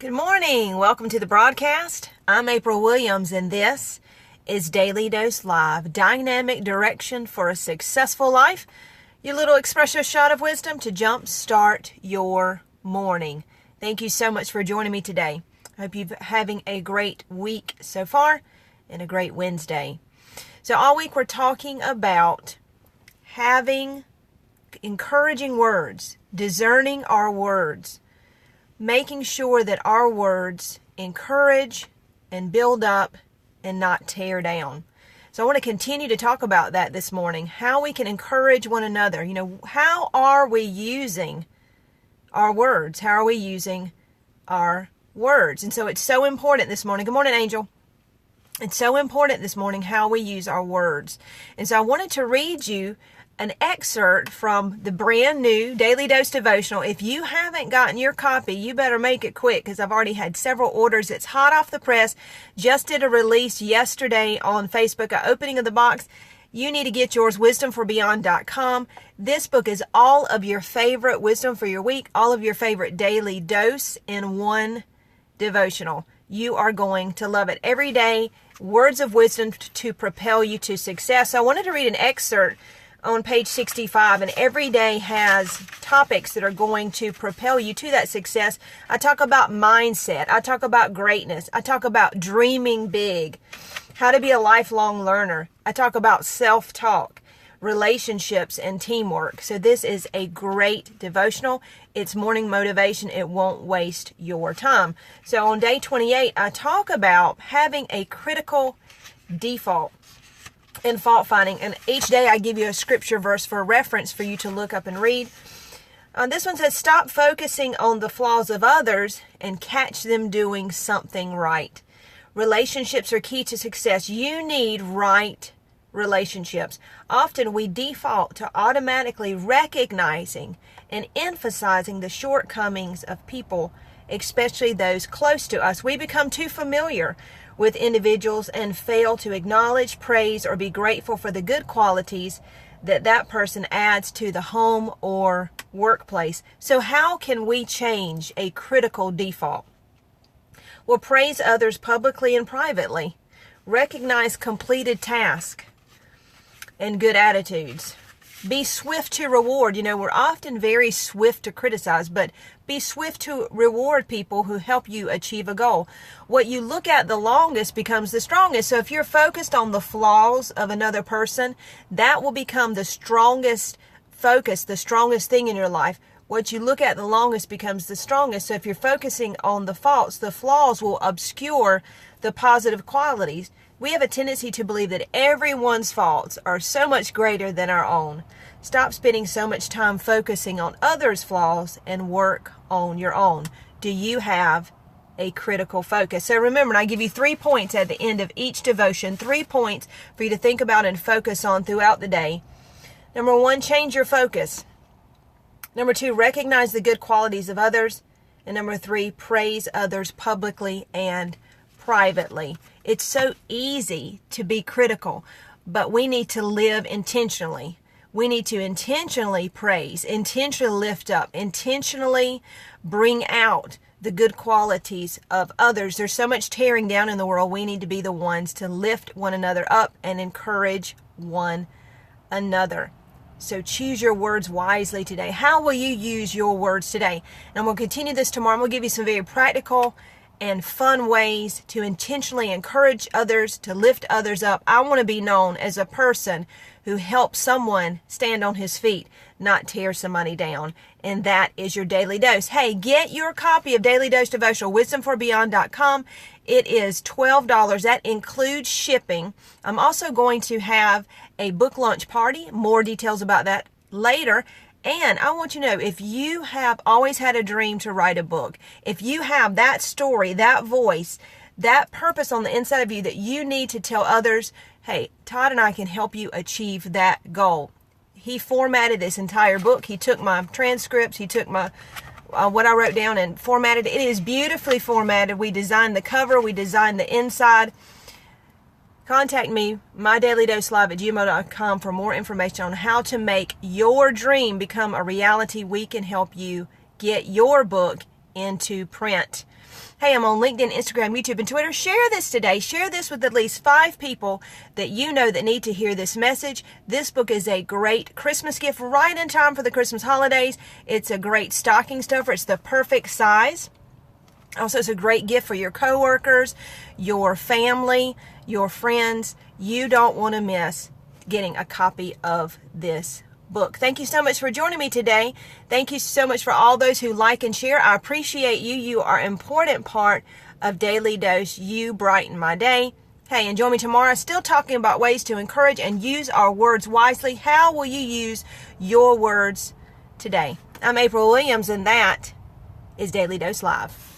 Good morning. Welcome to the broadcast. I'm April Williams, and this is Daily Dose Live, dynamic direction for a successful life. Your little espresso shot of wisdom to jumpstart your morning. Thank you so much for joining me today. I hope you're having a great week so far and a great Wednesday. So all week we're talking about having encouraging words, discerning our words, making sure that our words encourage and build up and not tear down. So I want to continue to talk about that this morning, how we can encourage one another. How are we using our words? How are we using our words? And so it's so important this morning. Good morning, Angel. It's so important this morning how we use our words. And so I wanted to read you an excerpt from the brand new Daily Dose Devotional. If you haven't gotten your copy, you better make it quick because I've already had several orders. It's hot off the press. Just did a release yesterday on Facebook, an opening of the box. You need to get yours, wisdomforbeyond.com. This book is all of your favorite wisdom for your week, all of your favorite daily dose in one devotional. You are going to love it. Every day, words of wisdom to propel you to success. So I wanted to read an excerpt on page 65, and every day has topics that are going to propel you to that success. I talk about mindset. I talk about greatness. I talk about dreaming big, how to be a lifelong learner. I talk about self-talk, relationships, and teamwork. So this is a great devotional. It's morning motivation. It won't waste your time. So on day 28, I talk about having a critical default in fault finding, and each day I give you a scripture verse for reference for you to look up and read. This one says, stop focusing on the flaws of others and catch them doing something right. Relationships are key to success. You need right relationships. Often we default to automatically recognizing and emphasizing the shortcomings of people, especially those close to us. We become too familiar with individuals and fail to acknowledge, praise, or be grateful for the good qualities that person adds to the home or workplace. So how can we change a critical default? Well, praise others publicly and privately. Recognize completed tasks and good attitudes. Be swift to reward. We're often very swift to criticize, but be swift to reward people who help you achieve a goal. What you look at the longest becomes the strongest. So if you're focused on the flaws of another person, that will become the strongest focus, the strongest thing in your life. What you look at the longest becomes the strongest. So if you're focusing on the faults, the flaws will obscure the positive qualities. We have a tendency to believe that everyone's faults are so much greater than our own. Stop spending so much time focusing on others' flaws and work on your own. Do you have a critical focus? So remember, I give you 3 points at the end of each devotion, 3 points for you to think about and focus on throughout the day. Number 1, change your focus. Number 2, recognize the good qualities of others. And number 3, praise others publicly and privately. It's so easy to be critical, but we need to live intentionally. We need to intentionally praise, intentionally lift up, intentionally bring out the good qualities of others. There's so much tearing down in the world. We need to be the ones to lift one another up and encourage one another. So choose your words wisely today. How will you use your words today? And we'll continue this tomorrow. I'm going to give you some very practical and fun ways to intentionally encourage others, to lift others up. I want to be known as a person who helps someone stand on his feet, not tear somebody down. And that is your daily dose. Hey, get your copy of Daily Dose Devotional, wisdomforbeyond.com. It is $12. That includes shipping. I'm also going to have a book launch party. More details about that later. And I want you to know, if you have always had a dream to write a book, if you have that story, that voice, that purpose on the inside of you that you need to tell others, hey, Todd and I can help you achieve that goal. He formatted this entire book. He took my transcripts. He took my what I wrote down and formatted. It is beautifully formatted. We designed the cover. We designed the inside. Contact me, mydailydoselive@gmail.com, for more information on how to make your dream become a reality. We can help you get your book into print. Hey, I'm on LinkedIn, Instagram, YouTube, and Twitter. Share this today. Share this with at least 5 people that you know that need to hear this message. This book is a great Christmas gift right in time for the Christmas holidays. It's a great stocking stuffer. It's the perfect size. Also, it's a great gift for your coworkers, your family, your friends. You don't want to miss getting a copy of this book. Thank you so much for joining me today. Thank you so much for all those who like and share. I appreciate you. You are an important part of Daily Dose. You brighten my day. Hey, and join me tomorrow, still talking about ways to encourage and use our words wisely. How will you use your words today? I'm April Williams, and that is Daily Dose Live.